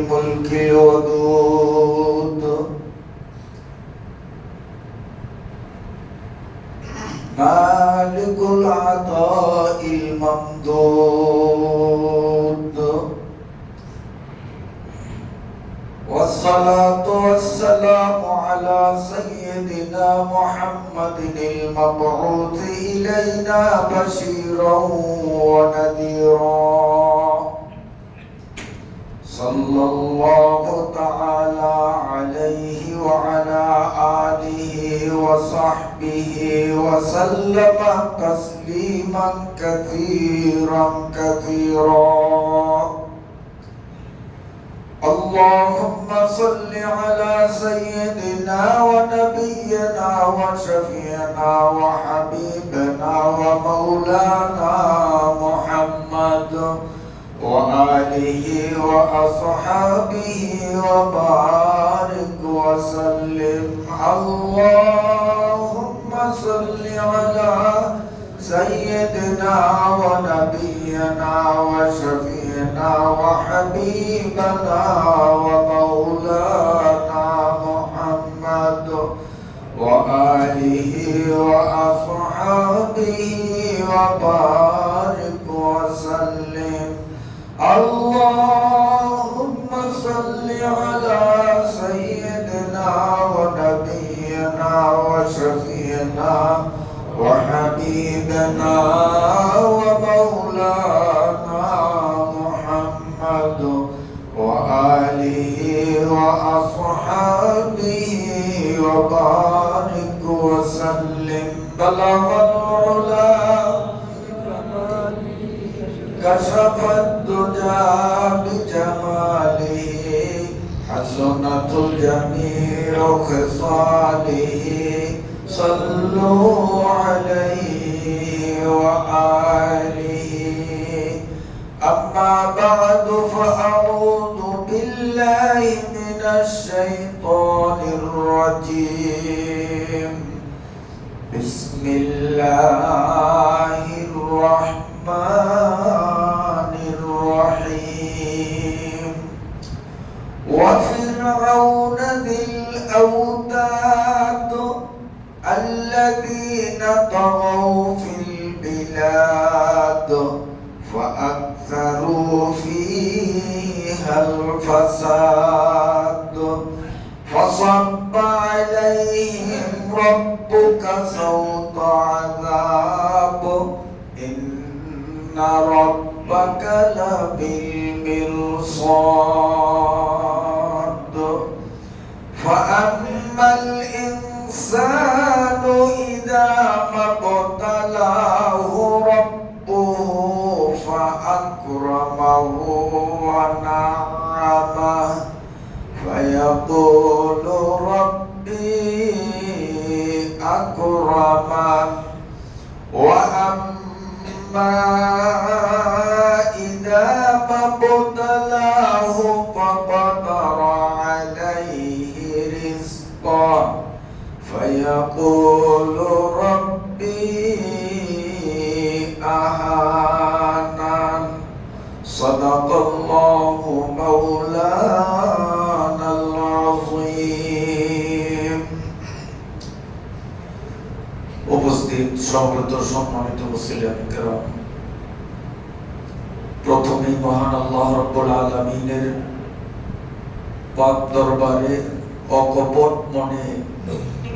الملك الودود مالك العطاء الممدود والصلاة والسلام على سيدنا محمد المبعوث إلينا بشيرا ونذيرا صلى الله تعالى عليه وعلى آله وصحبه وسلم تسليما كثيرا كثيرا. اللهم صل على سيدنا ونبينا وشفيعنا وحبيبنا ومولانا محمد وآله وأصحابه وبارك وسلم. اللهم صل على سيدنا ونبينا وشفيعنا وحبيبنا ومولانا محمد وآله وأصحابه وبارك وسلم. اللهم صل على سيدنا ونبينا وشفيعنا وحبيبنا ومولانا محمد وآله وأصحابه وبارك وسلم. بلغ العلا كشف الدجى بجماله حسنت جميع خصاله صلوا عليه وآله. أما بعد فأعوذ بالله من الشيطان الرجيم. بسم الله الرحمن الرحيم. وفرعون ذي الأوتاد الذين طغوا في البلاد فأكثروا فيها الفساد فصب عليهم ربك صوت عذاب إن ربك لبالمرصاد. فأما الإنسان إذا ما ابتلاه ربه فأكرمه ونعمه فيقول ربي أكرمن. وأما إذا ما ابتلاه فقدر عليه رزقه فيقول ربي أهانن. صدق الله مولانا العظيم. উপস্থিত সমবেত সম্মানিত মুসলিম کرام, প্রথমেই মহান আল্লাহ রাব্বুল আলামিনের পাক দরবারে অকপট মনে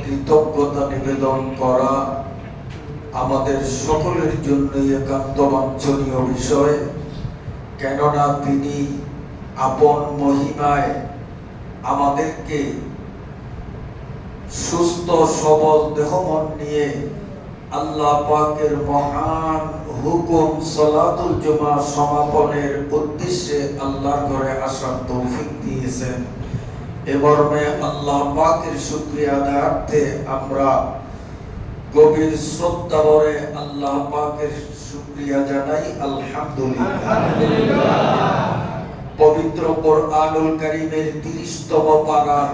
কৃতজ্ঞতা নিবেদন করা আমাদের সকলের জন্য একান্ত বাঞ্ছনীয় বিষয়। কেননা তিনি আপন মহিমায় আমাদেরকে সুস্থ সবল দেহমন নিয়ে আল্লাহ পাকের মহান হুকুম সালাতুল জুমা সমাপনের উদ্দেশ্যে আল্লাহর ঘরে আসার তৌফিক দিয়েছেন। এমর্মে আল্লাহ পাকের শুকরিয়া আদায়ার্থে আমরা গভীর শ্রদ্ধা ভরে আল্লাহ পাকের শুকরিয়া জানাই আলহামদুলিল্লাহ। পবিত্র কোরআনুল কারীমের 30তম পারার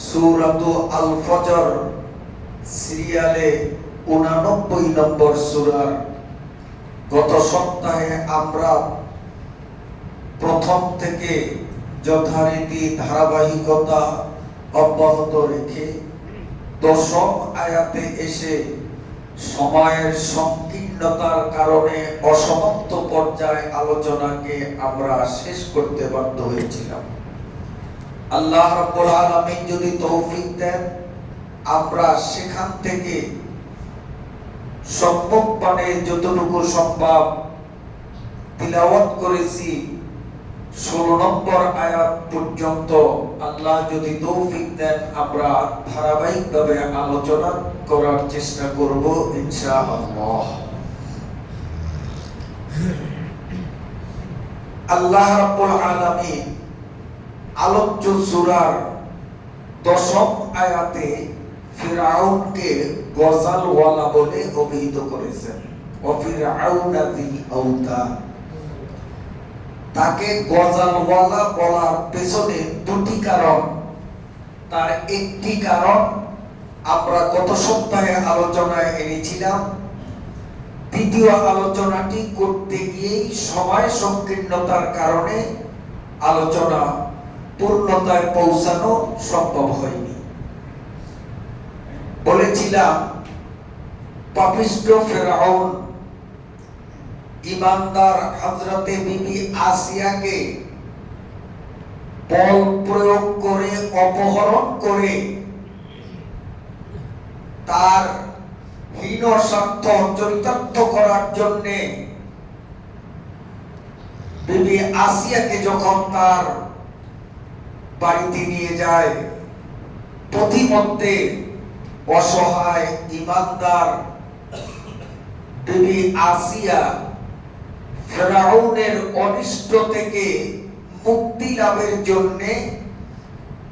সূরাতু আল ফজর সিরিয়ালে 89 নম্বর সূরার গত সপ্তাহে আমরা প্রথম থেকে যথারীতি ধারাবাহিকতা অব্যাহত রেখে দশম আয়াতে এসে সময়ের সংকীর্ণতার কারণে অসমাপ্ত পর্যায়ে আলোচনাকে আমরা শেষ করতে বাধ্য হয়েছিলাম। আল্লাহ রাব্বুল আলামিন যদি তৌফিক দেন, আমরা সেখান থেকে সম্ভবপানে যতটুকু সম্ভব তিলাওয়াত করেছি 16 নম্বর আয়াত পর্যন্ত আল্লাহ যদি তৌফিক দেন আমরা ধারাবাহিকভাবে আলোচনা করার চেষ্টা করব ইনশাআল্লাহ। আল্লাহ রাব্বুল আলামিন আলোচ্য সূরার 10ম আয়াতে ফিরআউনকে গজালওয়ালা বলে অভিহিত করেছেন। ওয়াফিরআউনা যিল আওতাদ, তাকে গজালওয়ালা বলার পেছনে দুটি কারণ। তার একটি কারণ আমরা গত সপ্তাহে আলোচনায় এনেছিলাম। দ্বিতীয় আলোচনাটি করতে গিয়েই সময় সংকীর্ণতার কারণে আলোচনা পূর্ণতায় পৌঁছানো সম্ভব হয়নি। বলেছিলাম পাপিষ্ঠ ফিরআউন ইমানদার হযরতে বিবি আসিয়াকে বল প্রয়োগ করে অপহরণ করে তার হীন স্বার্থ চরিতার্থ করার জন্য বিবি আসিয়াকে যখন তার বাড়িতে নিয়ে যায়, পথিমধ্যে অসহায় ইমানদার বিবি আসিয়া ফিরআউনের অনিষ্ট থেকে মুক্তি লাভের জন্য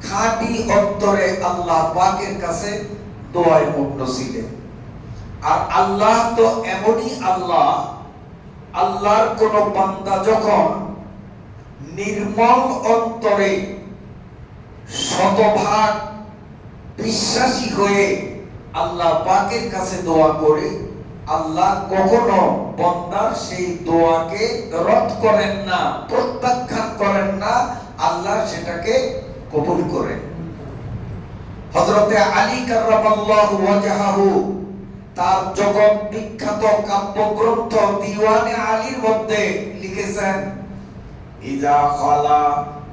খাঁটি অন্তরে আল্লাহ পাকের কাছে দোয়ায় মগ্ন ছিলেন। আর আল্লাহ তো এমনই আল্লাহ, আল্লাহর কোন বান্দা যখন নির্মল অন্তরে শতভাগ বিশ্বাসী হয়ে আল্লাহ পাকের কাছে দোয়া করে, আল্লাহ কখনো বান্দার সেই দোয়াকে রদ করেন না, প্রত্যাখ্যান করেন না, আল্লাহ সেটাকে কবুল করেন। হযরতে আলী কাররামাল্লাহু ওয়াজহাহু তার জগৎ বিখ্যাত কাব্যগ্রন্থ দিওয়ানে আলীর মধ্যে লিখেছেন, ইজা খালা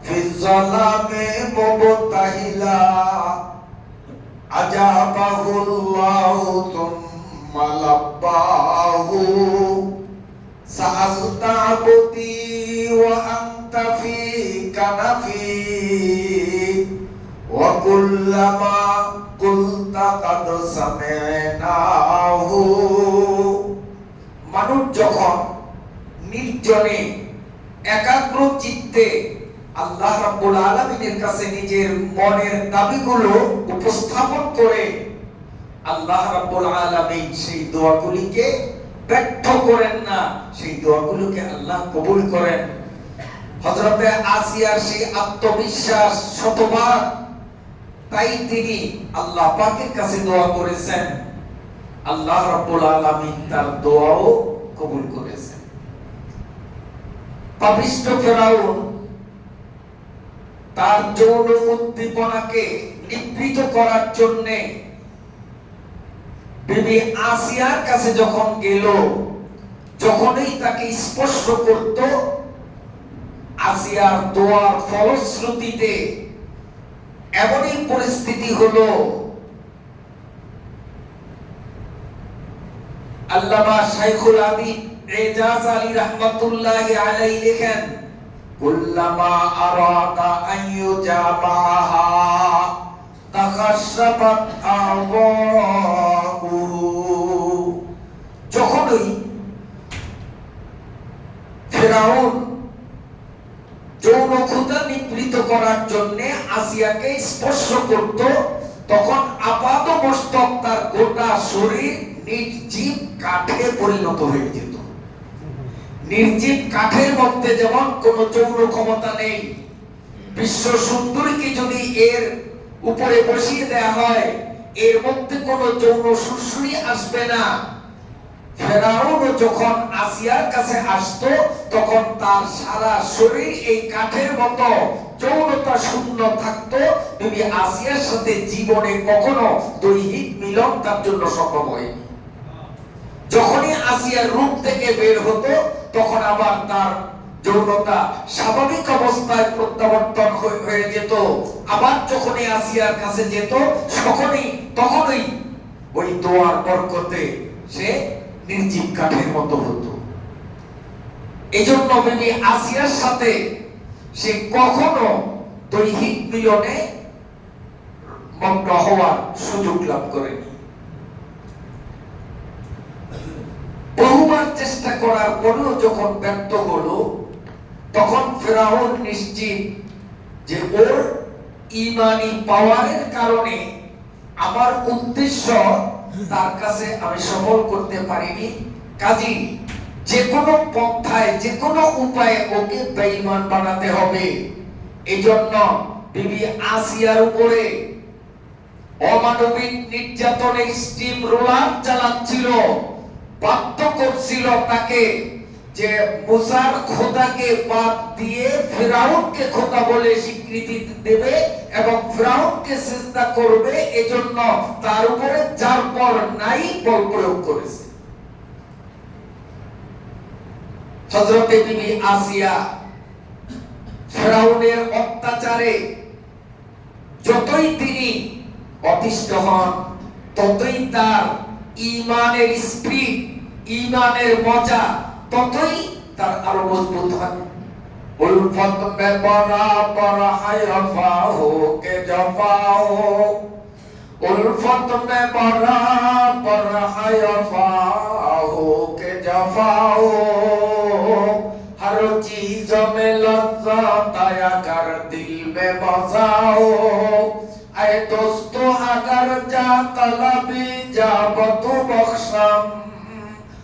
ফিজ যালামে মুবতাহিলা আজাবাহুল্লাহু তুম্মা লাব্বাহু সাআলতা আবদি ওয়া আনতা ফি কানাফি ওয়া কুল্লামা কুলতা কাদ সামি'নাহু। মানুষ যখন নির্জনে একাগ্র চিত্তে আল্লাহ রাব্বুল আলামিনের কাছে নিজের মনের দাবিগুলো উপস্থাপন করে, আল্লাহ রাব্বুল আলামিন সেই দোয়াগুলিকে ব্যর্থ করেন না, সেই দোয়াগুলোকে আল্লাহ কবুল করেন। হযরতে আসিয়ার সেই আত্মবিশ্বাস শতভাগ, তাই তিনি আল্লাহ পাকের কাছে দোয়া করেছেন, আল্লাহ রাব্বুল আলামিন তার দোয়াও কবুল করেছেন। পাপিষ্ঠ ফিরআউন তার যৌন উদ্দীপনাকে নিবৃত করার জন্য বিবি আসিয়ার কাছে যখন গেল, যখনই তাকে স্পর্শ করত, আসিয়ার দোয়ার ফলশ্রুতিতে এমনই পরিস্থিতি হলো, আল্লামা শাইখুল আদিব এজাজ আলী রাহমাতুল্লাহি আলাইহি লেখেন, কুল্লামা আরাদা আন ইউজাবাহা তাখাশশাবাত আওয়াহু। যখনই ফিরআউন যৌন ক্ষুধা নিবৃত করার জন্য আসিয়াকে স্পর্শ করত, তখন আপাদমস্তক তার গোটা শরীর নির্জীব কাঠে পরিণত হয়ে যেত। নির্জীব কাঠের মধ্যে যেমন কোনো যৌন ক্ষমতা নেই, বিশ্ব সুন্দরীকে যদি এর উপরে বসিয়ে দেয়া হয়, এর মধ্যে কোনো যৌন সুশ্রী আসবে না। ফেরাউন যখন আসিয়ার কাছে আসতো তখন তার সারা শরীর এই কাঠের মতো যৌনতা শূন্য থাকতো। বিবি আসিয়ার সাথে জীবনে কখনো দৈহিক মিলন তার জন্য সম্ভব হয়নি। যখনই আসিয়ার রূপ থেকে বের হতো তখন আবার তার যৌনতা স্বাভাবিক অবস্থায় প্রত্যাবর্তন হয়ে যেত। আবার যখনই আসিয়ার কাছে যেত তখনই ওই দোয়ার বরকতে সে নির্জীব কাঠের মতো হতো। এই জন্য বিবি আসিয়ার সাথে সে কখনো দৈহিক মিলনে মগ্ন হওয়ার সুযোগ লাভ করেনি। বহুবার চেষ্টা করার পরেও যখন ব্যর্থ হলো তখন ফেরাউন নিশ্চিত যে ওর ঈমানি পাওয়ারের কারণে আমার উদ্দেশ্য তার কাছে আমি সফল করতে পারিনি, কাজী যে কোনো পন্থায় যে কোনো উপায়ে ওকে বেঈমান বানাতে হবে। এজন্য বিবি আসিয়ার উপরে অমানবিক নির্যাতনের স্টিম রোলার চালাচ্ছিল, বাধ্য করছিল তাকে যে মুসার খোদাকে বাদ দিয়ে ফিরাউনকে খোদা বলে স্বীকৃতি দেবে এবং ফিরাউনকে সিজদা করবে। এজন্য তার উপরে যার পর নাই বল প্রয়োগ করেছে। হযরতে বিবি আসিয়া ফিরাউনের অত্যাচারে যতই তিনি অতিষ্ঠ হন ততই তার ঈমানের স্পিরিট, ঈমানের মজা ততই তার আরো মজবুত হয়। উলফত মে বরাবর হায় ফাহো কে জফাও, উলফত মে বরাবর হায় ফাহো কে জফাও, हर चीज में लज्जत आया कर दिल में बसाओ, ऐ दोस्तों अगर जा तलबी जा बतु बख्शम,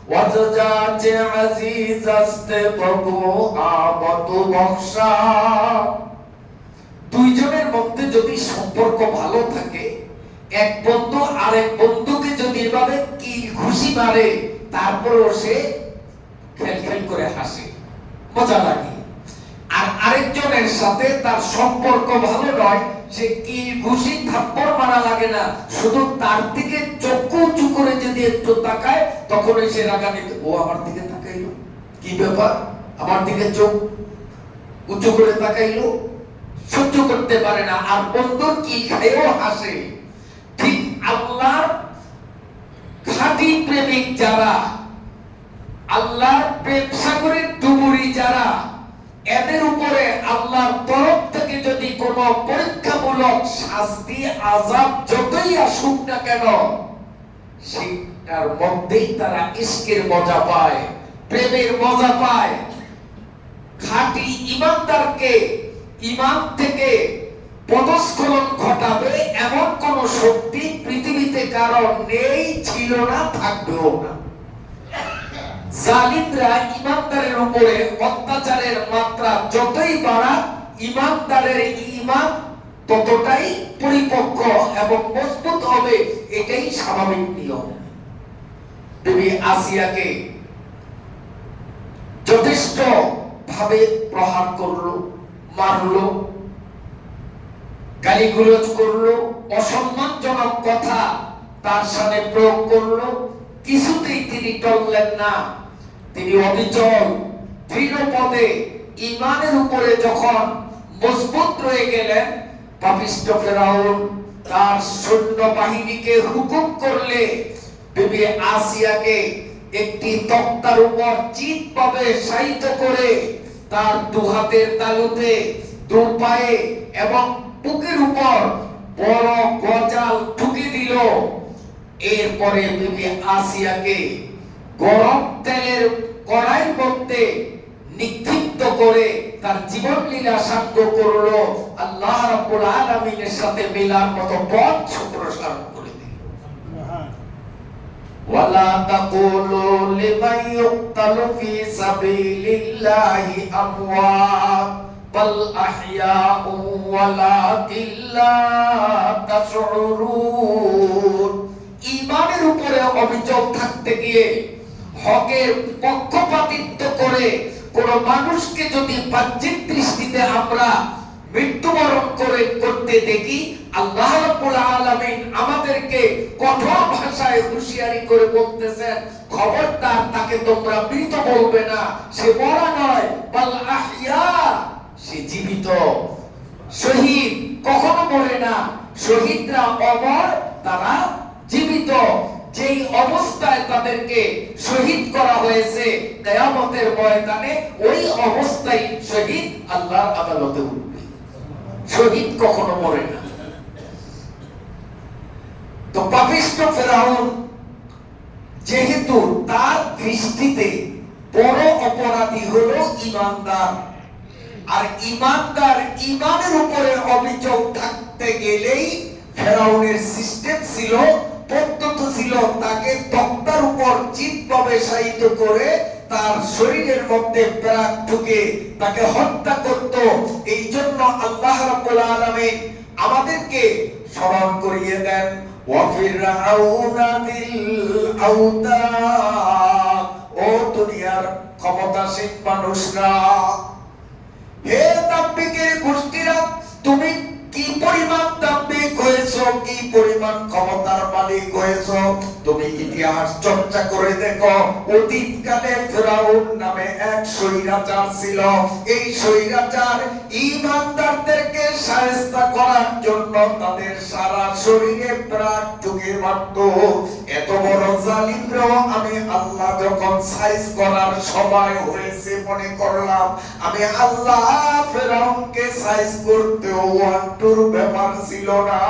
वजजाचे अजीज अस्ते बबू आबतु बख्शा। দুইজনের মধ্যে যদি সম্পর্ক ভালো থাকে, এক বন্ধু আরেক বন্ধুকে যদি এভাবে কিল ঘুষি মারে তারপরেও সে খেল করে হাসে, মজা লাগে। আর আরেকজনের সাথে তার সম্পর্ক ভালো নয়, সে কিল ঘুষি থাপ্পড় মারা লাগে না, শুধু তার দিকে চক্ষু উঁচু করে যদি একটু তাকায় তখনই সে রাগান্বিত, ও আমার দিকে তাকাইলো, কি ব্যাপার আমার দিকে চোখ উঁচু করে তাকাইলো, সহ্য করতে পারে না। আর বন্ধুর কি খায়ও হাসে। ঠিক আল্লাহর খাঁটি প্রেমিক যারা, আল্লাহর প্রেম সাগরের ডুবুরি যারা, এদের উপরে আল্লাহর তরফ থেকে যদি কোনো পরীক্ষামূলক শাস্তি আযাব যতই আসুক না কেন, সেটার মধ্যেই তারা ইশকের মজা পায়, প্রেমের মজা পায়। খাঁটি ঈমানদারকে ঈমান থেকে পদস্খলন ঘটাবে এমন কোন শক্তি পৃথিবীতে কারো নেই, ছিল না, থাকবেও না। জালিমরা ঈমানদারের উপরে অত্যাচারের মাত্রা যতই বাড়াক, ঈমানদারের ঈমান ততটাই পরিপক্ক এবং মজবুত হবে, এটাই স্বাভাবিক নিয়ম। বিবি আসিয়াকে যথেষ্ট ভাবে প্রহার করলো, মারলো, গালিগুলোজ করলো, অসম্মানজনক কথা তার সামনে প্রয়োগ করলো, কিছুতেই তিনি টললেন না। তিনি অবিচল দৃঢ় পদে ঈমানের উপরে যখন মজবুত রয়ে গেলেন, পাপিষ্ঠ ফেরাউন তার সৈন্য বাহিনীকে হুকুম করলে বিবি আসিয়াকে একটি তক্তার উপর চিৎভাবে শায়িত করে তার দু হাতের তালুতে, দু পায়ে এবং বুকের উপর বড় গজাল ঠুকে দিল। এরপরে বিবি আসিয়াকে গরম তেলের কড়াইয়ের মধ্যে নিক্ষিপ্ত করে তার জীবন লীলা সাঙ্গ করলো, আল্লাহ রাব্বুল আলামিনের সাথে মেলার মতো পথ প্রসারণ করে দিল। ওয়ালা তাকুলু লিমান ইউক্তালু ফি সাবিলিল্লাহি আমওয়াত বাল আহইয়াউ ওয়ালাকিন লা তাশউরুন। ঈমানের উপরে অবিচল থাকতে গিয়ে হকের পক্ষপাতিত্ব করে কোন মানুষকে যদি বাহ্যিক দৃষ্টিতে আমরা মৃত্যুবরণ করতে দেখি, আল্লাহ রাব্বুল আলামিন আমাদেরকে কঠোর ভাষায় হুঁশিয়ারি করে বলতেছেন, খবরদার তাকে তোমরা মৃত বলবে না, সে মরা নয়, বাল আহইয়া, সে জীবিত। শহীদ কখনো মরে না, শহীদরা অমর, তারা জীবিত। যেই অবস্থায় তাদেরকে শহীদ করা হয়েছে কিয়ামতের ময়দানে, ওই অবস্থায় শহীদ আল্লাহর আদালতে উঠবে। শহীদ কখনো মরে না। তো পাপিষ্ঠ ফেরাউন যেহেতু তার দৃষ্টিতে বড় অপরাধী হলো ঈমানদার, আর ঈমানদার ঈমানের উপরে অবিচল থাকতে গেলেই ফেরাউনের সিস্টেম ছিল, পদ্ধতি ছিল, তাকে তক্তার উপর চিৎভাবে শায়িত করে তার শরীরের মধ্যে প্রাণ ঢুকে তাকে হত্যা করত। এই জন্য আল্লাহ রাব্বুল আলামিন আমাদেরকে স্মরণ করিয়ে দেন, ওয়া ফিরআউনা দিল আউতাদ, ও দুনিয়ার ক্ষমতাসীন মানুষরা, হে দাম্ভিকের গোষ্ঠীরা, তুমি কি পরিমাণ দাম্ভিক হয়েছো, কি পরিমাণ ক্ষমতার মালিক হয়েছো। তুমি ইতিহাস চর্চা করে দেখো, অতীতকালে ফেরাউন নামে এক স্বৈরাচার ছিল। এই স্বৈরাচার ঈমানদারদেরকে শায়েস্তা করার জন্য তাদের সারা শরীরে প্রাণ ঢুকে মারত। এত বড় জালিমরাও আমি আল্লাহ যখন সাইজ করার সময় হয়েছে মনে করলাম, আমি আল্লাহ ফেরাউনকে সাইজ করতেও ওয়ান্টুর ব্যাপার ছিল না,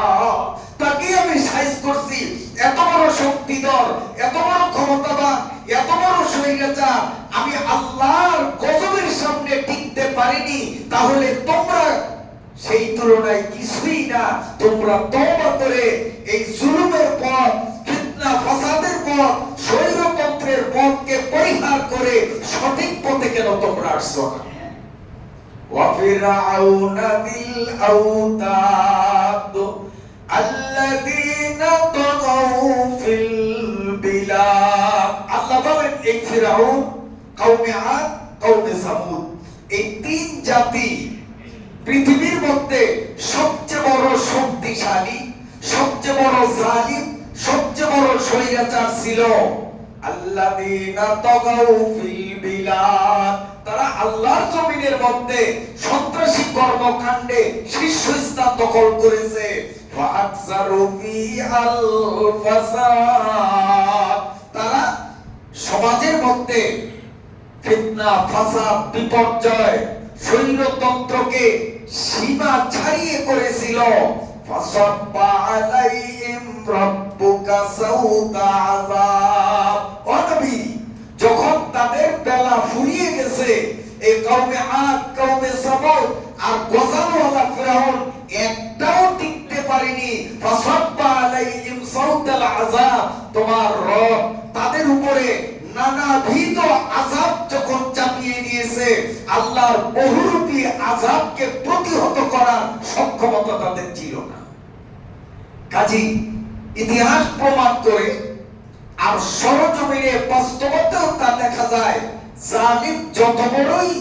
তাকে আমি সাইজ করছি। এত বড় শক্তিধর, এত বড় ক্ষমতাবান, এত বড় স্বৈরাচার আমি আল্লাহর গজবের সামনে টিকতে পারিনি। তাহলে তোমরা সেই তুলনায় কিছুই না। তোমরা তওবা করে এই জুলুমের পথ, ফিতনা ফাসাদের পথ, স্বৈরতন্ত্রের পথকে পরিহার করে সঠিক পথে কেন তোমরা আসছো না? ওয়া ফিরআউনা দিল আউতাদ আল্লাযীনা তাগাউ ফিল বিলাদ। আল্লাহ বলেন এই ফিরআউন, কওমে আদ, কওমে সামুদ, এই তিন জাতি পৃথিবীর মধ্যে সবচেয়ে বড় শক্তিশালী, সবচেয়ে বড় জালিম, সবচেয়ে বড় স্বৈরাচার ছিল। আল্লাযীনা তাগাউ ফিল বিলাদ, তারা আল্লাহর জমিনের মধ্যে সন্ত্রাসী কর্মকাণ্ডে শীর্ষস্থান দখল করেছে। ফাআকসারু ফিআল ফাসাদ, তারা সমাজের মধ্যে ফিতনা, ফাসাদ, বিপর্যয়, স্বৈরতন্ত্রকে সীমা ছাড়িয়ে করেছিল। ফাসাব্বা আলাইহিম রাব্বুকা সাউতা আযাব। ও নবী, যখন তাদের বেলা ফুরিয়ে গেছে, এই কওমে আদ, কওমে সামুদ আর গজালওয়ালা ফিরআউন একটাও টিকতে পারেনি। ফাসাব্বা আলাইহিম সাউতাল আযাব, তোমার রব তাদের উপরে নানাবিধ আযাব যখন চাপিয়ে দিয়েছে, আল্লাহর বহুরূপী আযাবকে প্রতিহত করার সক্ষমতা তাদের ছিল না। কাজী ইতিহাস প্রমাণ করে, আর সরজমিনে বাস্তবতাও তা দেখা যায়, জালিম যত বড়ই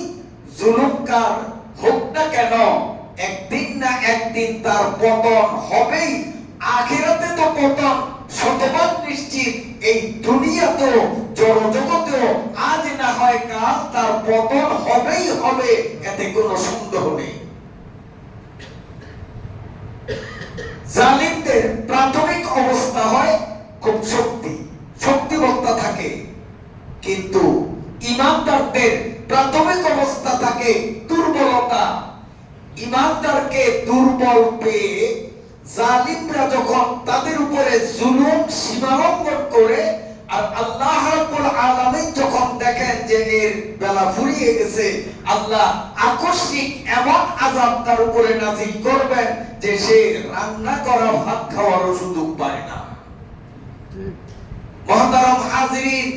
জুলুমকার হোক না কেন, একদিন না একদিন তার পতন হবেই। আখিরাতে তো পতন শতভাগ নিশ্চিত, এই দুনিয়াতেও জড়জগতেও আজ না হয় কাল তার পতন হবেই হবে, এতে কোনো সন্দেহ নেই। জালিমদের প্রাথমিক অবস্থা হয় খুব শক্তিমত্তা থাকে, কিন্তু ঈমানদারদের প্রাথমিক অবস্থা থাকে দুর্বলতা। ঈমানদারকে দুর্বল পেয়ে জালিমরা যখন তাদের উপরে জুলুম সীমালঙ্ঘন করে, আর আল্লাহ রাব্বুল আলামিন যখন দেখেন যে এর বেলা ফুরিয়ে গেছে, আল্লাহ আকস্মিক এমন আযাব তার উপরে নাযিল করবেন যে সে রান্না করা ভাত খাওয়ারও সুযোগ পায় না। মুহতারাম হাজিরিন,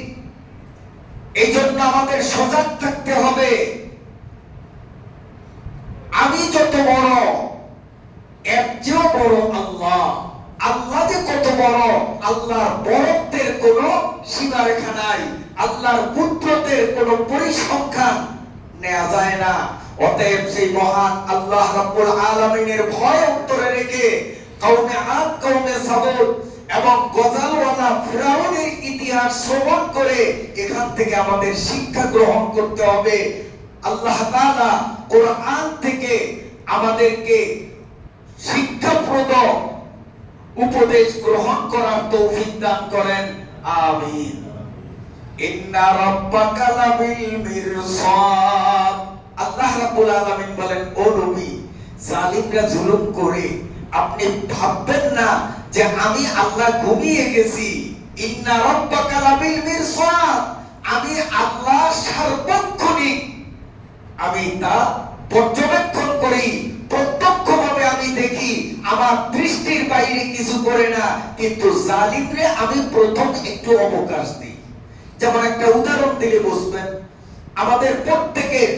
এই জন্য আমাদের সজাগ থাকতে হবে। আমি যত বড়, এর চেয়েও বড় আল্লাহ। আল্লাহ যে কত বড়, আল্লাহর বড়ত্বের কোনো সীমারেখা নাই। আল্লাহর নিয়ামতের কোনো পরিসংখ্যান নেওয়া যায় না। অতএব সেই মহান আল্লাহ রাব্বুল আলামিনের ভয় অন্তরে রেখে কওমে আদ, কওমে সামুদ এবং গজালওয়ালা ফিরাউনের ইতিহাস শ্রবণ করে এখান থেকে আমাদের শিক্ষা গ্রহণ করতে হবে। আল্লাহ তাআলা কোরআন থেকে আমাদেরকে শিক্ষাপ্রদ উপদেশ গ্রহণ করার তৌফিক দান করেন, আমিন। ইন্না রাব্বাকা লাবিল মিরসাদ। আল্লাহ রাব্বুল আলামিন বলেন, ও নবী, জালিমরা জুলুম করে আপনি ভাববেন না যে আমি আল্লাহ ঘুমিয়ে গেছি। ইন্না রাব্বাকা লাবিল মিরসাদ, আমি আল্লাহ সার্বক্ষণিক, আমি তা পর্যবেক্ষণ করি, প্রত্যক্ষভাবে আমি দেখি, আমার দৃষ্টির বাইরে কিছু করে না। কিন্তু জালিমরে আমি প্রথম একটু অবকাশ দিই। যেমন একটা উদাহরণ দিলে বুঝবেন, আমাদের প্রত্যেকের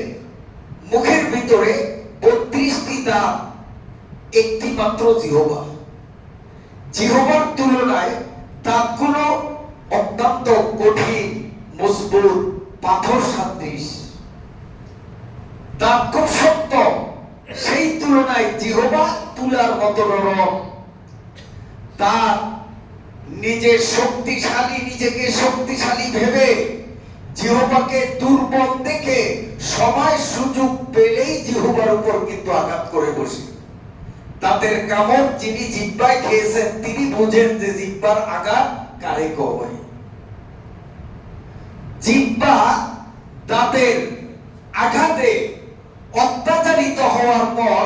মুখের ভিতরে 32টি দাঁত, একটি মাত্র জিহ্বা। জিহ্বার তুলনায় দাঁতগুলো অত্যন্ত কঠিন, মজবুত, পাথর সদৃশ। দাঁত খুব শক্ত, সেই তুলনায় জিহ্বা তুলার মতো নরম। দাঁত নিজেকে শক্তিশালী ভেবে জিহ্বাকে দুর্বল দেখে সময় সুযোগ পেলেই জিহ্বার উপর কিন্তু আঘাত করে বসে। দাঁতের কামড় যিনি জিহ্বায় খেয়েছেন তিনি বুঝেন যে জিহ্বার আঘাত কারে কয়। জিহ্বা দাঁতের আঘাতে অত্যাচারিত হওয়ার পর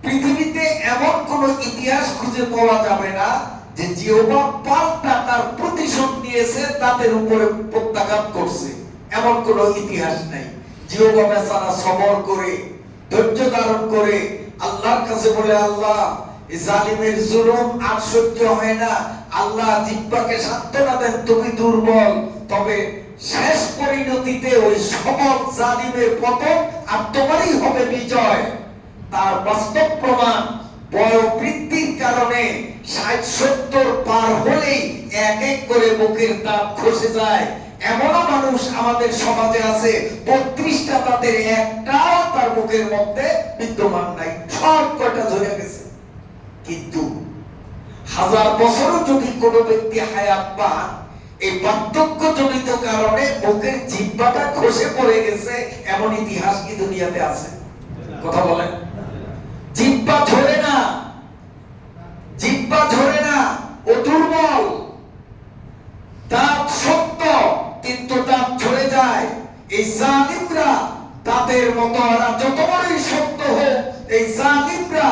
পৃথিবীতে এমন কোন ইতিহাস খুঁজে পাওয়া যাবে না যে জিহ্বা পাল্টা তার প্রতিশোধ নিয়েছে, দাঁতের উপরে প্রত্যাঘাত করছে, এমন কোন ইতিহাস নাই। জিহ্বা বেচারা সবর করে, ধৈর্য ধারণ করে আল্লাহর কাছে বলে, আল্লাহ এই জালিমের জুলুম আর সহ্য হয় না, আল্লাহ জিহ্বাকে সান্ত্বনা দেন, তুমি দুর্বল। তবে শেষ পরিণতিতে ওই সবল জালিমের পতন আর তোমারই হবে বিজয়। তার বাস্তব প্রমাণ বয়োবৃদ্ধির কারণে 60-70 পার হলেই এক এক করে বুকের দাঁত খসে যায়। এমনও মানুষ আমাদের সমাজে আছে 32টা দাঁতের একটাও তার মুখের মধ্যে বিদ্যমান নাই, সব কয়টা ঝরে গেছে। কিন্তু 1000 বছরও যদি কোনো ব্যক্তি হায়াত পান, এই বার্ধক্যজনিত কারণে মুখের জিহ্বাটা খসে পড়ে গেছে, এমন ইতিহাস কি দুনিয়াতে আছে? কথা বলেন। জিহ্বা ঝরে না, জিহ্বা ঝরে না, ও দুর্বল। দাঁত শক্ত কিন্তু দাঁত ঝরে যায়। এই জালিমরা দাঁতের মতো, ওরা যত বড়ই শক্ত হোক, এই জালিমরা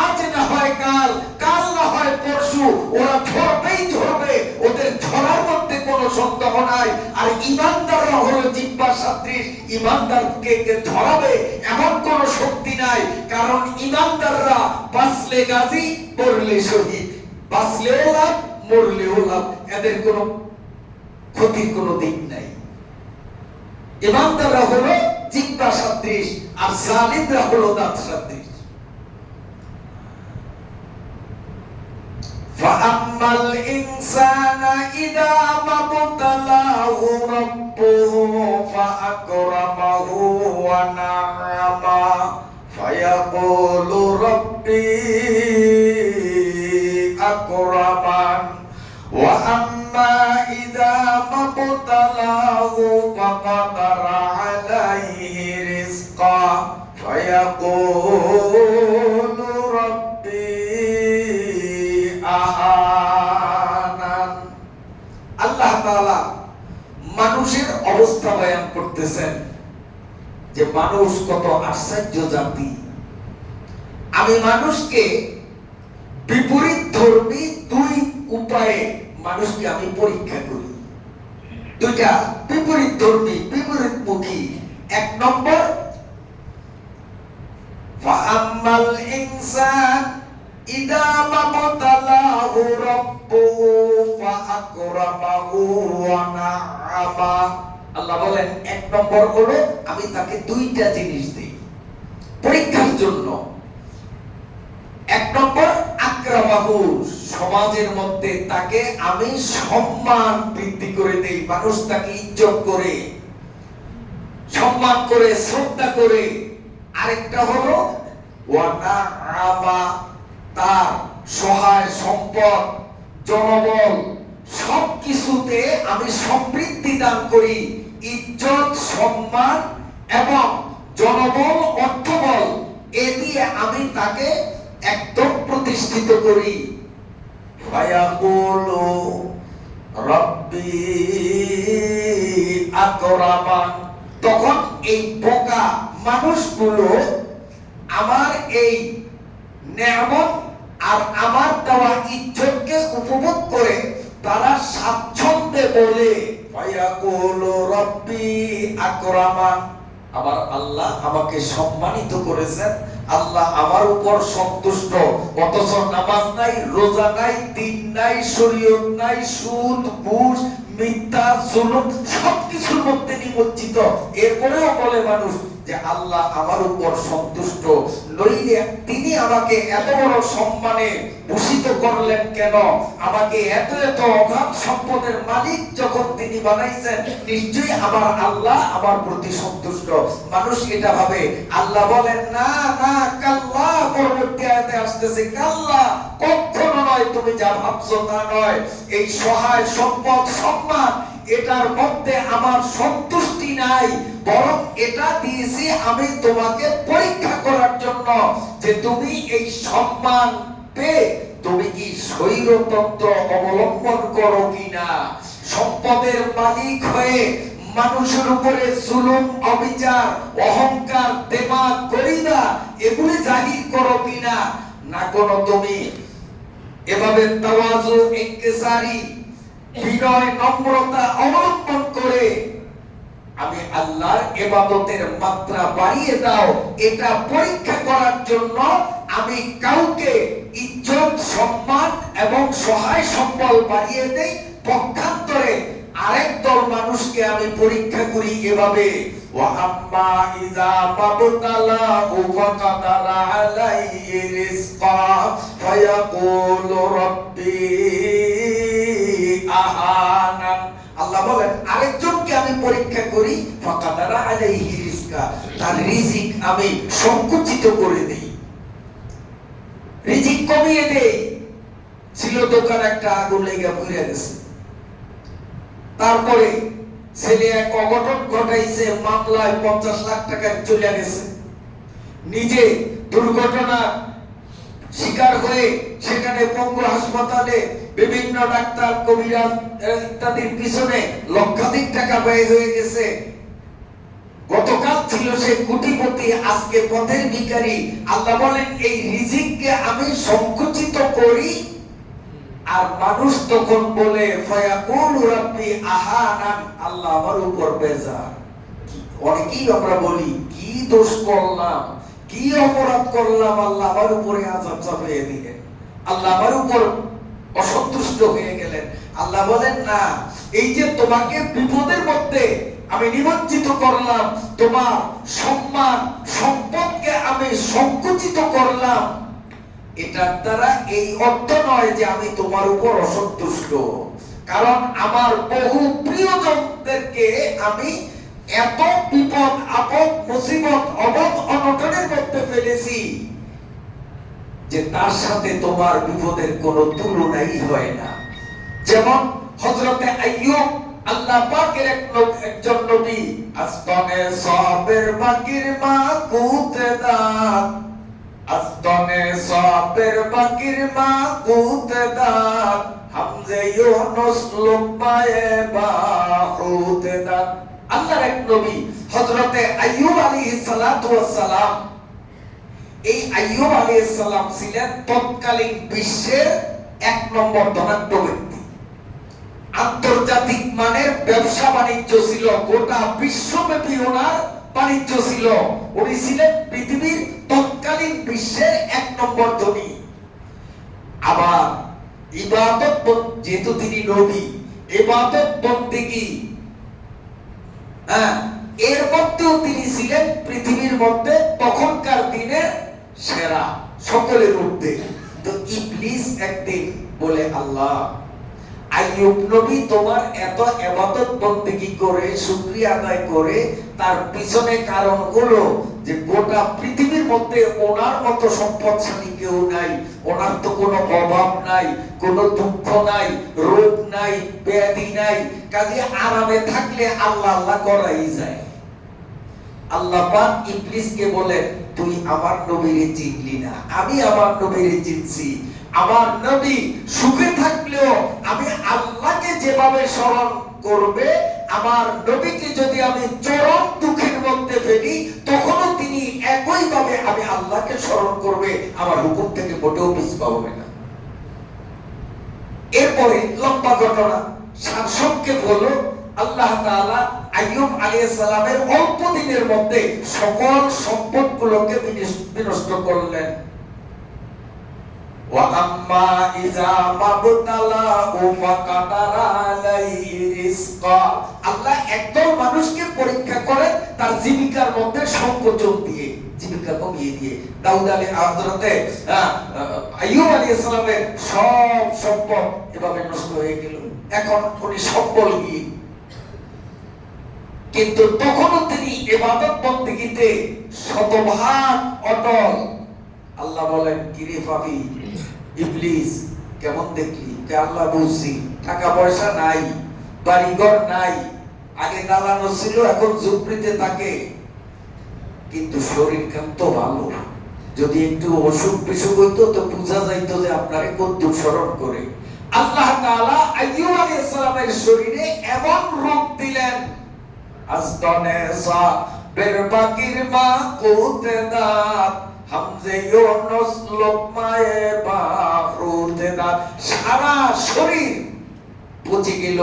আজ না হয় কাল, কাল না হয় পরশু, ওরা ঝরবেই ঝরবে, ওদের ঝরার মধ্যে কোনো সন্দেহ নাই। আর ইমানদাররা হলো জিহ্বা সদৃশ, ইমানদারকে ঝরাবে এমন কোনো শক্তি নাই। কারণ ইমানদাররা বাঁচলে গাজী, মরলে শহীদ, বাঁচলেও লাভ, মরলেও লাভ, এদের কোনো ক্ষতির কোনো দিক নাই। ইমানদাররা হলো জিহ্বা সদৃশ, আর জালিমরা হলো দাঁত সদৃশ। فَأَمَّا الْإِنسَانَ إِذَا مَا ابْتَلَاهُ رَبُّهُ فَأَكْرَمَهُ وَنَعَّمَهُ فَيَقُولُ رَبِّي أَكْرَمَنِ وَأَمَّا إِذَا مَا ابْتَلَاهُ فَقَدَرَ عَلَيْهِ رِزْقَهُ فَيَقُولُ رَبِّي أَهَانَنِ। আল্লাহ তাআলা মানুষের অবস্থা বয়ান করতেছেন যে মানুষ কত আশ্চর্য জাতি। আমি মানুষকে বিপরীত ধর্মী দুই উপায়ে মানুষকে আমি পরীক্ষা করি। দুইটা বিপরীত ধর্মী, বিপরীত মুখী। এক নম্বর, ফাআম্মাল ইনসান ইদা মাবতালাহু রাব্বুহু ফাআকরামাহু ওয়া না'আমা। আল্লাহ বলেন এক নম্বর হলো আমি তাকে দুইটা জিনিস দিই পরীক্ষার জন্য। এক নম্বর, আকরামাহু, সমাজের মধ্যে তাকে আমি সম্মান বৃদ্ধি করে দেই, মানুষ তাকে ইজ্জত করে। সম্মান করে, শ্রদ্ধা করে। আরেকটা হলো ওয়ানাআমা, তার সহায় সম্পদ, জনবল সবকিছুতে আমি সমৃদ্ধি দান করি। ইজ্জত, সম্মান এবং জনবল, অর্থবল এ দিয়ে আমি তাকে একদম প্রতিষ্ঠিত করি। ফায়াকুলু রাব্বি আকরামান, তখন এই বোকা মানুষগুলো আমার এই নেয়ামত আর আমার দেওয়া ইজ্জতকে উপভোগ করে তারা স্বাচ্ছন্দ্যে বলে ফায়াকুলু রাব্বি আকরামান, আমার আল্লাহ আমাকে সম্মানিত করেছেন, আল্লাহ আমার উপর সন্তুষ্ট। অথচ নামাজ নাই, রোজা নাই, দিন নাই, শরীয়ত নাই, সুদ, ঘুষ, মিথ্যা, জুলুম সবকিছুর মধ্যে নিমজ্জিত। এরপরেও বলে মানুষ যে আল্লাহ আমার উপর সন্তুষ্ট, নইলে তিনি আমাকে এত বড় সম্মানে ভূষিত করলেন কেন? আমাকে এত এত অগাধ সম্পদের মালিক যখন তিনি বানাইছেন, নিশ্চয়ই আমার আল্লাহ আমার প্রতি সন্তুষ্ট। মানুষ এটা ভাবে। আল্লাহ বলেন না না, কাল্লা, পরবর্তী আয়াতে আসতেছে কাল্লা, কখনো নয়, তুমি যা ভাবছো তা নয়। এই সহায় সম্পদ, সম্মান এটার মধ্যে আমার সন্তুষ্টি নাই, বরং এটা দিয়েছি আমি তোমাকে পরীক্ষা করার জন্য যে তুমি এই সম্মান পেয়ে তুমি কি স্বৈরতন্ত্র অবলম্বন করো কিনা, সম্পদের মালিক হয়ে মানুষের উপরে জুলুম, অবিচার, অহংকার, দেমাগ, গরিলা এগুলি জাহির করো কিনা, না কোনো তুমি এভাবে তাওয়াজু, ইনকিসারি, বিনয়, নম্রতা অবলম্বন করে আমি আল্লাহর ইবাদতের মাত্রা বাড়িয়ে দাও, এটা পরীক্ষা করার জন্য আমি কাউকে ইজ্জত, সম্মান এবং সহায় সম্বল বাড়িয়ে দেই, পক্ষান্তরে আরেক দল মানুষকে আমি পরীক্ষা করি এভাবে। ওয়া আম্মা ইযা মাবতালা ফাকাদারা আলাইহি রিজকা ফায়াকুলু রাব্বি আহানান, আল্লাহ বলেন আরেকজনকে আমি পরীক্ষা করি, ফাকাদারা আলাইহি রিজকা, তার রিজিক আমি সংকুচিত করে দেই, রিজিক কমিয়ে দেই। ছিল দোকান, একটা আগুন লেগে পুড়ে গেছে, তারপরে ছেলে এক অঘটন ঘটাইছে, মামলায় 50 লাখ টাকা চলে গেছে, নিজে দুর্ঘটনা শিকার হয়ে সেখানে পঙ্গু হাসপাতালে বিভিন্ন ডাক্তার, কবিরাজ ইত্যাদির পিছনে লক্ষাধিক টাকা ব্যয় হয়ে গেছে। গতকাল ছিল সে কোটিপতি, আজকে পথের ভিখারি। আল্লাহ বলেন এই রিজিককে আমি সংকুচিত করি, আর মানুষ তখন বলে ফায়াকুলু রাব্বি আহানান, আল্লাহ আমার উপর বেজার। অনেকেই আমরা বলি কি দোষ করলাম, কি অপরাধ করলাম, আল্লাহ আমার উপরে আযাব চাপিয়ে দিলেন, আল্লাহ আমার উপর অসন্তুষ্ট হয়ে গেলেন। আল্লাহ বলেন না, এই যে তোমাকে বিপদের মধ্যে আমি নিমজ্জিত করলাম, তোমার সম্মান, সম্পদকে আমি সংকুচিত করলাম, এটার দ্বারা এই অর্থ নয় যে আমি তোমার উপর অসন্তুষ্ট। কারণ আমার বহু প্রিয়জনদেরকে আমি এত বিপদ, আপদ, মুসিবত, অনটনের মধ্যে ফেলেছি যে তার সাথে তোমার বিপদের কোনো তুলনাই হয় না। যেমন হযরতে আইয়ুব, আল্লাহ পাকের একজন নবী, আস্তনে সাবের বাকির মাকুত দাত, আস্তনে সাবের বাকির মাকুত দাত, হামজে ইউনুস লুকমায়ে বাহুত দাত। আল্লাহর এক নবী হযরতে আইয়ুব আলাইহিস সালাতু ওয়াস সালাম। এই আইয়ুব আলাইহিস সালাম ছিলেন তৎকালীন বিশ্বের 1 নম্বর ধনাঢ্য ব্যক্তি। আন্তর্জাতিক মানের ব্যবসা বাণিজ্য ছিল, গোটা বিশ্বব্যাপী ওনার বাণিজ্য ছিল। উনি ছিলেন পৃথিবীর তৎকালীন বিশ্বের 1 নম্বর ধনী। আবার ইবাদত, যেহেতু তিনি নবী, ইবাদত বন্দেগী এর মধ্যেও তিনি ছিলেন পৃথিবীর মধ্যে তখনকার দিনের সেরা, সকলের মধ্যে। তো ইবলিস একদিন বলে, আল্লাহ, আইয়ুব নবী তোমার এত ইবাদত বন্দেগী করে, শুকরিয়া আদায় করে তার পিছনে কারণ হলো যে গোটা পৃথিবীর মধ্যে ওনার মতো সম্পদশালী কেউ নাই, ওনার তো কোনো অভাব নাই, কোনো দুঃখ নাই, রোগ নাই, ব্যাধি নাই, কাজে আরামে থাকলে আল্লাহ আল্লাহ করাই যায়। আল্লাহ পাক ইবলিসকে বলেন, তুই আমার নবীরে চিনলি না, আমি আমার নবীরে চিনছি। আমার নবী সুখে থাকলেও আমি আল্লাহকে যেভাবে স্মরণ করবে, আমার নবীকে যদি আমি চরম দুঃখের মধ্যে ফেলি তখনও তিনি একই ভাবে আমি আল্লাহকে স্মরণ করবে, আমার হুকুম থেকে মোটেও পিছপা হবে না। এরপরে লম্বা ঘটনা, সারসংক্ষেপ হলো আল্লাহ তাআলা আইয়ুব আলাইহিস সালামের অল্প দিনের মধ্যে সকল সম্পদগুলোকে বিনষ্ট করলেন। ওয়া আম্মা ইযা মাবতালাহু ফাকাদারা আলাইহি রিজকা, আল্লাহ একদল মানুষকে পরীক্ষা করেন তার জীবিকার মধ্যে সংকোচন দিয়ে, জীবিকা কমিয়ে দিয়ে। দাউদ হযরতে আইয়ুব আলাইহিস সালামের সব সম্পদ এভাবে নষ্ট হয়ে গেল, এখন উনি সম্বল গিয়ে, কিন্তু তখনও তিনি ইবাদত বন্দেগীতে শতভাগ অটল। আল্লাহ বলেন, কিরে পাপী ইবলিস, কেমন দেখলি? কে আল্লাহ বুঝছি, টাকা পয়সা নাই, বাড়িঘর নাই, আগে দালানো ছিল এখন ঝুপড়িতে থাকে, কিন্তু শরীর খান তো ভালো। যদি একটু অসুখ বিসুখ হইতো তো বোঝা যাইতো যে আপনারে কদ্দুর স্মরণ করে। আল্লাহ তাআলা আইয়ুব আলাইহিস সালামের শরীরে এমন রোগ দিলেন, আজদনে সা বেরবাকির মা কুতে দাত হামজে ইউনুস লোকমায়ে বাহুতে দাত, সারা শরীর পচে গেল,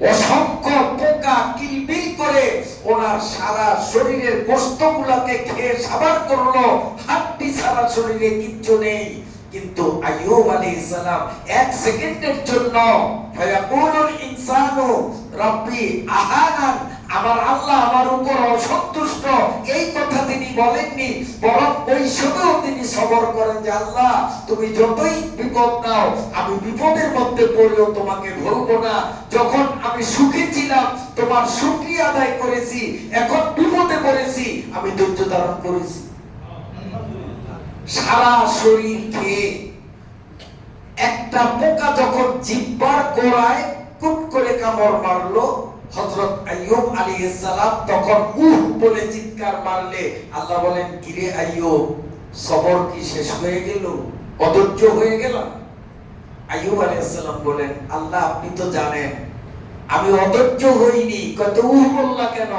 অসংখ্য পোকা কিলবিল করে ওনার সারা শরীরের গোশতগুলোকে খেয়ে সাবার করলো, হাড্ডি সারা শরীরে কিচ্ছু নেই। কিন্তু আইয়ুব আলাইহিস সালাম এক সেকেন্ডের জন্য ফায়াকুলুল ইনসানু রাব্বি আহানান, আমার আল্লাহ আমার উপর অসন্তুষ্ট, এই কথা তিনি বলেননি, বরং ওই সময়েও তিনি সবর করেন যে আল্লাহ তুমি যতই বিপদ দাও আমি বিপদের মধ্যে পড়েও তোমাকে ভুলবো না। যখন আমি সুখী ছিলাম তোমার শুকরিয়া আদায় করেছি, এখন বিপদে পড়েছি আমি ধৈর্য ধারণ করেছি। সারা শরীর খেয়ে একটা পোকা যখন জিহ্বার গোড়ায় কুট করে কামড় মারলো, হযরত আইয়ুব আলাইহিস সালাম তখন উহ বলে চিৎকার মারলে আল্লাহ বলেন, কিরে আইয়ুব, সবর কি শেষ হয়ে গেল, অধৈর্য হয়ে গেল? আইয়ুব আলাইহিস সালাম বলেন, আল্লাহ আপনি তো জানেন আমি অধৈর্য হইনি। কত উহ বললা কেন?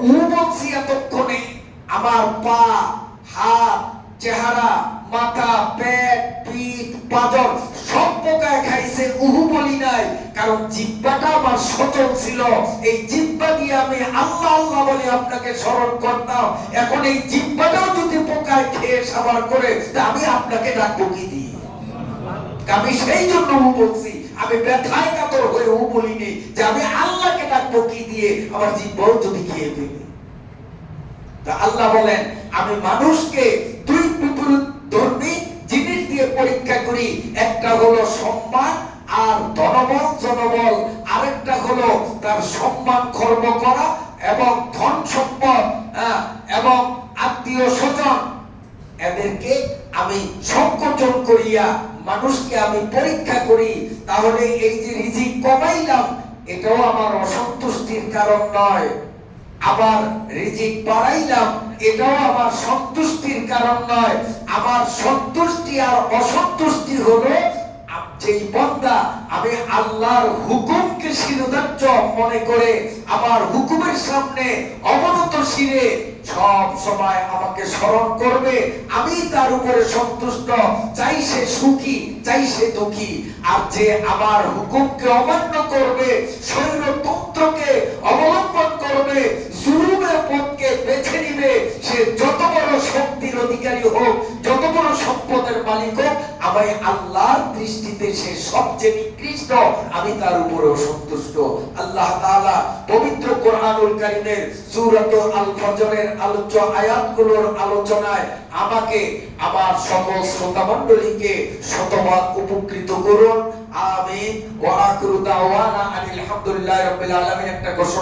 উহ বলছি এতক্ষণে আমার পা, হাত, চেহারা, মাথা, পেট, পিঠ, পাঁজর সব পোকায় খাইছে, উহু বলি নাই, কারণ জিহ্বাটা আমার সচল ছিল। এই জিহ্বা দিয়ে আমি আল্লাহ আল্লাহ বলে আপনাকে স্মরণ করতাম, এখন এই জিহ্বাটাও যদি পোকায় খেয়ে সাবার করে তা আমি আপনাকে ডাকবো কি দিয়ে? আমি সেই জন্য উহু বলছি, আমি ব্যথায় কাতর হয়ে উহু বলিনি যে আমি আল্লাহকে ডাকবো কি দিয়ে, আমার জিহ্বাও যদি খেয়ে ফেলে। তা আল্লাহ বলেন, আমি মানুষকে দুই বিপরীত ধর্মী জিনিস দিয়ে পরীক্ষা করি, একটা হলো সম্মান আর ধনবল জনবল, আরেকটা হলো তার সম্মান খর্ব করা এবং ধন সম্পদ এবং আত্মীয় স্বজন, এদেরকে আমি সংকোচন করিয়া মানুষকে আমি পরীক্ষা করি। তাহলে এই যে রিজিক কমাইলাম এটাও আমার অসন্তুষ্টির কারণ নয়, আবার রিজিক বাড়াইলাম এটাও আমার সন্তুষ্টির কারণ নয়। আমার সন্তুষ্টি আর অসন্তুষ্টি হলো যেই বান্দা আমি আল্লাহর হুকুমকে শিরোধার্য মনে করে আমার হুকুমের সামনে অবনত শিরে সব সময় আমাকে স্মরণ করবে, আমি তার উপরে সন্তুষ্ট, চাই সে সুখী চাই সে দুঃখী। আর যে আমার হুকুমকে অমান্য করবে, স্বৈরতন্ত্রকে অবলম্বন করবে, জুলুমের পথকে বেছে নিবে, সে যত বড় শক্তির অধিকারী হোক, যত বড় সম্পদের মালিক হোক, আমি আল্লাহর দৃষ্টিতে সে সবচেয়ে নিকৃষ্ট, আমি তার উপরে অসন্তুষ্ট। আল্লাহ তাআলা পবিত্র কোরআনুল কারীমের সূরাত আল ফজরের আলোচ্য আয়াতগুলোর আলোচনায় আমাকে আমার সকল শ্রোতা মণ্ডলীকে শতভাগ উপকৃত করুন। আমিন ওয়া আখিরু দাওয়ানা আনিল হামদুলিল্লাহি রাব্বিল আলামিন। একটা